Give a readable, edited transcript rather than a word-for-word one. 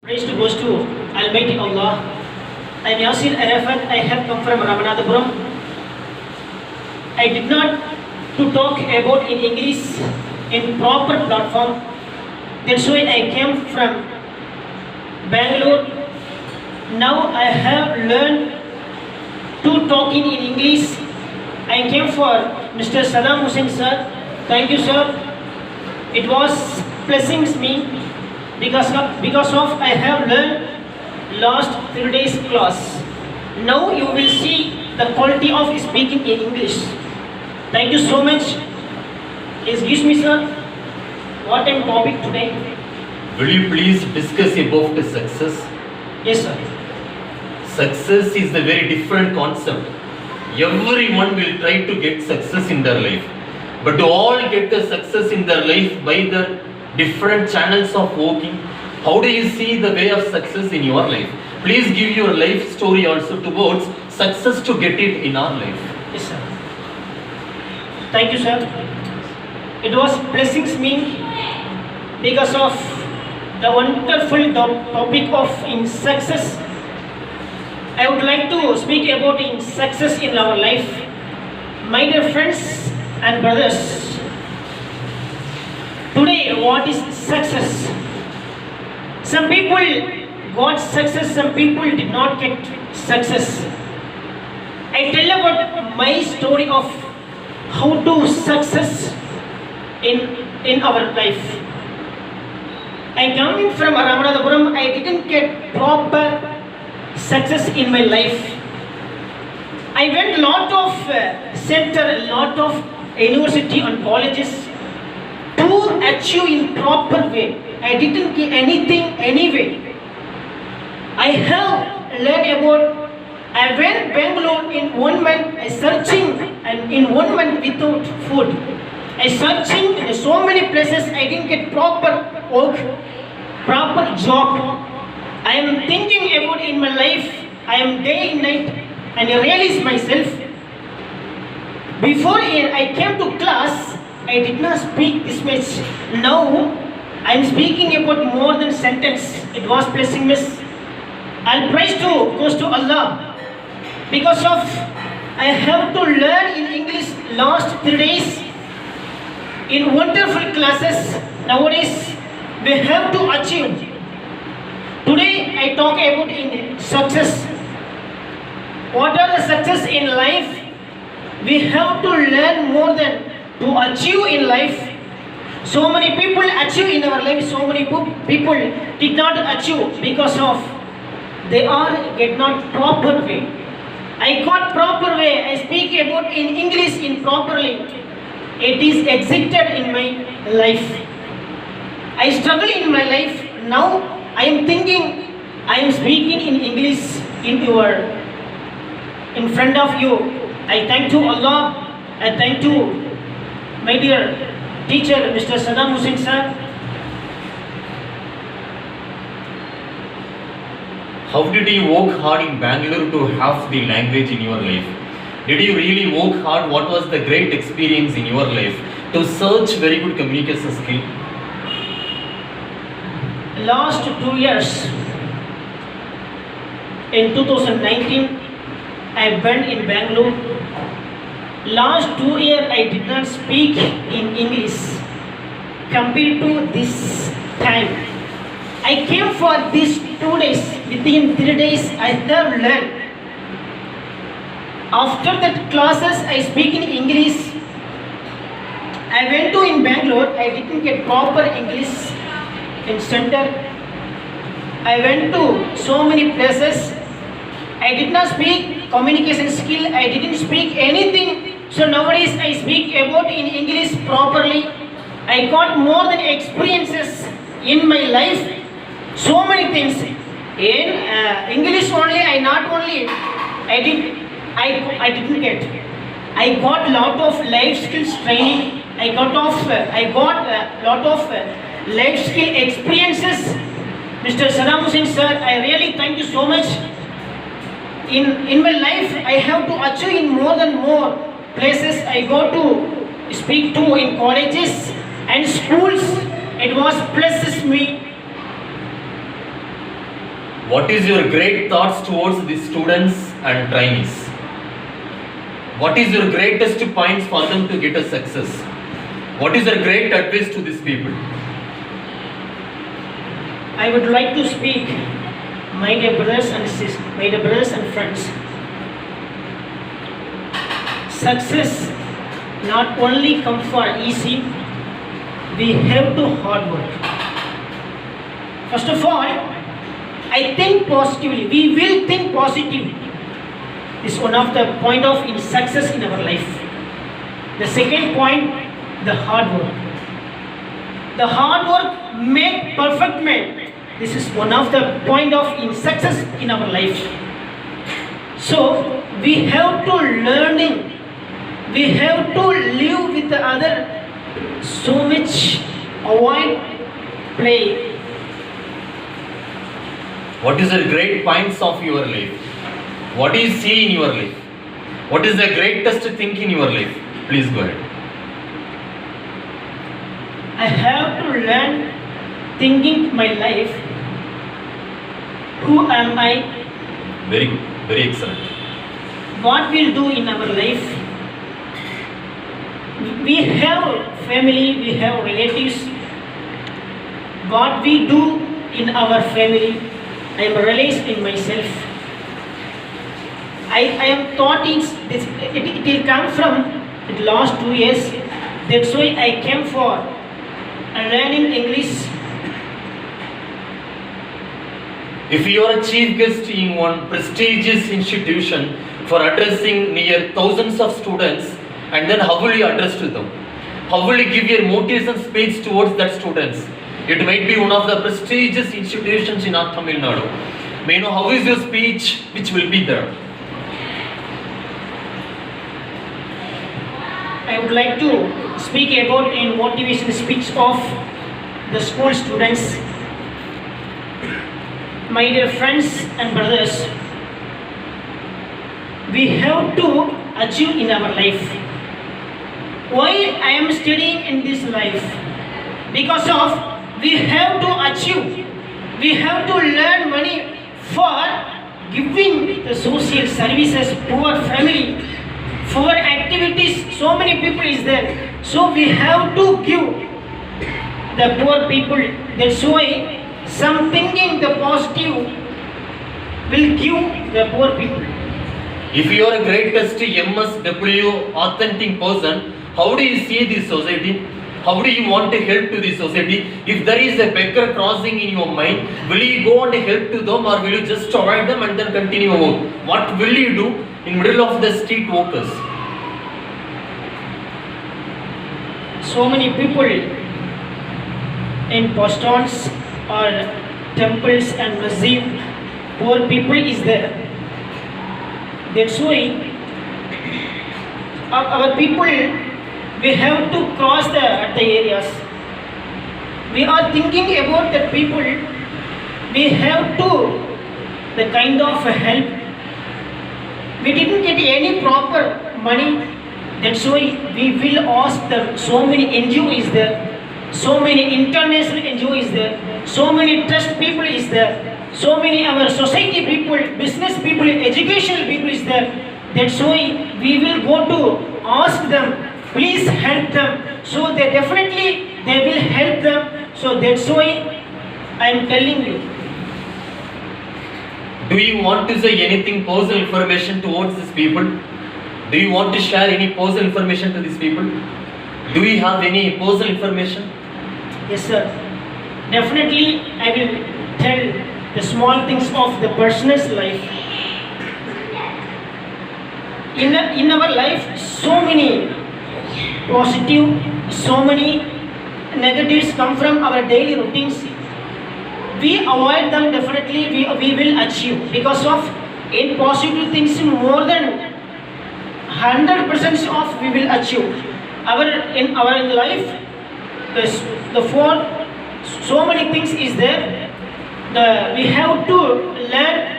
Praise to goes to Almighty Allah. I am Yasin Arafat. I have come from Ramanathapuram. I did not to talk about in English in proper platform. That's why I came from Bangalore. Now I have learned to talk in English. I came for Mr. Saddam Hussein sir. Thank you sir. It was blessings me because of I have learned last 3 days class. Now you will see the quality of speaking in English. Thank you so much. Excuse me sir. What am topic today? Will you please discuss about the success? Yes sir. Success is a very different concept. Everyone will try to get success in their life. But to all get the success in their life by the different channels of working, how do you see the way of success in your life? Please give your life story also towards success to get it in our life. Yes sir. Thank you sir. It was blessings me because of the wonderful topic of in success. I would like to speak about in success in our life. My dear friends and brothers, today what is success? Some people got success, some people did not get success. I tell about my story of how to success in our life. I coming from Ramanathapuram. I didn't get proper success in my life. I went lot of center, lot of university and colleges to achieve in proper way. I didn't get anything anyway. I have learned about. I went Bangalore in 1 month. I searching and in 1 month without food. I searching in so many places. I didn't get proper work, proper job. I am thinking about in my life. I am day and night, and I realize myself. Before I came to class, I did not speak this much. Now I am speaking about more than sentence. It was blessing me. I'll praise to goes to Allah because of I have to learn in English last 3 days in wonderful classes. Nowadays we have to achieve. Today I talk about in success. What are the success in life? We have to learn more than to achieve in life. So many people achieve in our life. So many people did not achieve because of they are get not proper way. I got proper way. I speak about in English in properly. It is executed in my life. I struggle in my life. Now I am thinking, I am speaking in English in front of you. I thank to Allah. I thank to my dear teacher, Mr. Saddam Hussein sir. How did you work hard in Bangalore to have the language in your life? Did you really work hard? What was the great experience in your life to search very good communication skill? Last 2 years, in 2019, I went in Bangalore. Last 2 years, I did not speak in English. Compared to this time, I came for these 2 days. Within 3 days, I have learned. After that classes, I speak in English. I went to in Bangalore. I didn't get proper English in center. I went to so many places. I did not speak communication skill. I didn't speak anything. So nowadays I speak about in English properly. I got more than experiences in my life. So many things in English only. I didn't get. I got lot of life skills training. I got lot of life skill experiences. Mr. Saddam Hussein sir, I really thank you so much. In my life, I have to achieve in more places. I go to speak to in colleges and schools. It was blesses me. What is your great thoughts towards the students and trainees? What is your greatest points for them to get a success? What is your great advice to these people? I would like to speak, my dear brothers and sisters, my dear brothers and friends. Success not only come for easy, we have to hard work. First of all, I think positively. We will think positively. This is one of the point of in success in our life. The second point, the hard work. The hard work make perfect man. This is one of the point of in success in our life. So we have to learning. We have to live with the other. So much avoid play. What is the great points of your life? What do you see in your life? What is the greatest thing in your life? Please go ahead. I have to learn thinking my life. Who am I? Very good. Very excellent. What we'll do in our life? We have family, we have relatives. What we do in our family, I am realized in myself. I am taught it will come from the last 2 years. That's why I came for learning English. If you are a chief guest in one prestigious institution for addressing near thousands of students, and then how will you address to them? How will you give your motivation speech towards that students? It might be one of the prestigious institutions in North Tamil Nadu. May I know how is your speech which will be there? I would like to speak about a motivation speech of the school students. My dear friends and brothers, we have to achieve in our life. Why I am studying in this life? Because of we have to achieve. We have to learn money for giving the social services, poor family, for activities. So many people is there. So we have to give the poor people. That's why some thinking the positive will give the poor people. If you are a greatest MSW authentic person, how do you see this society? How do you want to help to this society? If there is a beggar crossing in your mind, will you go and help to them, or will you just avoid them and then continue on? What will you do in middle of the street walkers? So many people in postons or temples and masjid, poor people is there. That's why our people, we have to cross at the areas. We are thinking about the people. We have to the kind of help. We didn't get any proper money. That's why we will ask them. So many NGO is there. So many international NGO is there. So many trust people is there. So many our society people, business people, educational people is there. That's why we will go to ask them. Please help them. So they definitely they will help them. So that's why I am telling you. Do you want to say anything personal information towards these people? Do you want to share any personal information to these people? Do we have any personal information? Yes, sir. Definitely, I will tell the small things of the person's life. In our life, so many positive, so many negatives come from our daily routines. We avoid them definitely, we will achieve. Because of in positive things, more than 100% of we will achieve. In our life, so many things is there. We have to learn